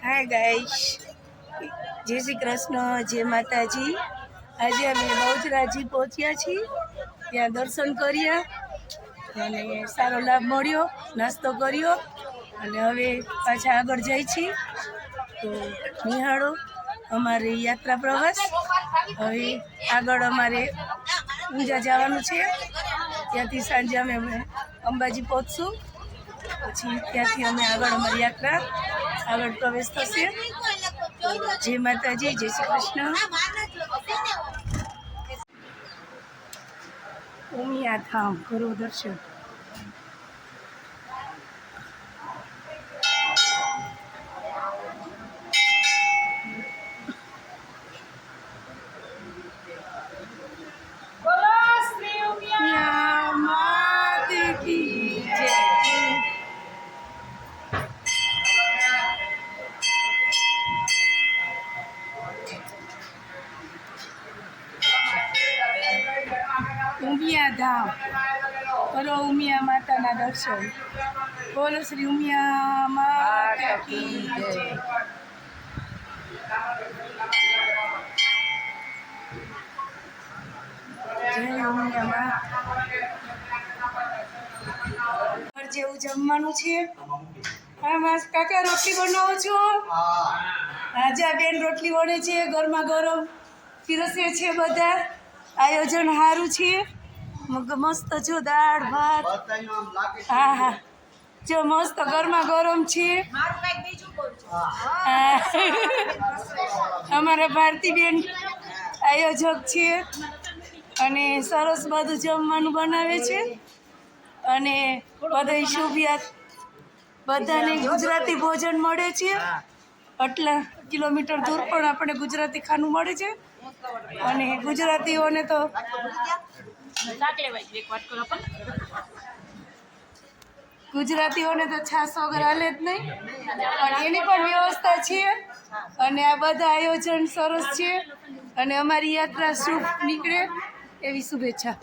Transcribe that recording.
હાય ગાઈશ, જય શ્રી કૃષ્ણ, જય માતાજી। આજે અમે બહુચરાજી પહોંચ્યા છીએ, ત્યાં દર્શન કર્યા અને સારો લાભ મળ્યો, નાસ્તો કર્યો અને હવે પાછા આગળ જાય છીએ। તો નિહાળો અમારી યાત્રા પ્રવાસ। હવે આગળ અમારે ઊંઝા જવાનું છે, ત્યાંથી સાંજે અમે અંબાજી પહોંચશું, પછી ત્યાંથી અમે આગળ અમારી યાત્રા આગળ પ્રવેશ થશે। જય માતાજી, જય શ્રી કૃષ્ણ। ઉમિયા ધામ કરો દર્શન। ઉમિયા ધામ કરો ઉમિયા માતાના દર્શન। બોલો શ્રી ઉમિયા માતા કી જય। જય ઉમિયા મા। જેવું જમવાનું છે। હા માસ કાકા રોટલી બનાવો છો? રાજા બેન રોટલી વળે છે, ગરમા ગરમ પીરસે છે, બધા આયોજન સારું છે, મસ્ત જો દાળ ભાત, હા હા જો મસ્ત ગરમા ગરમ છે। અમારા ભારતીબેન આયોજક છે અને સરસ બધું જમવાનું બનાવે છે અને બધા શુભિયાત બધાને ગુજરાતી ભોજન મળે છે। આટલા કિલોમીટર દૂર પણ આપણે ગુજરાતી ખાનું મળે છે અને ગુજરાતીઓને તો છાસ વગર હાલે જ નહીં, પણ એની પણ વ્યવસ્થા છે અને આ બધા આયોજન સરસ છે અને અમારી યાત્રા શુભ નીકળે એવી શુભેચ્છા।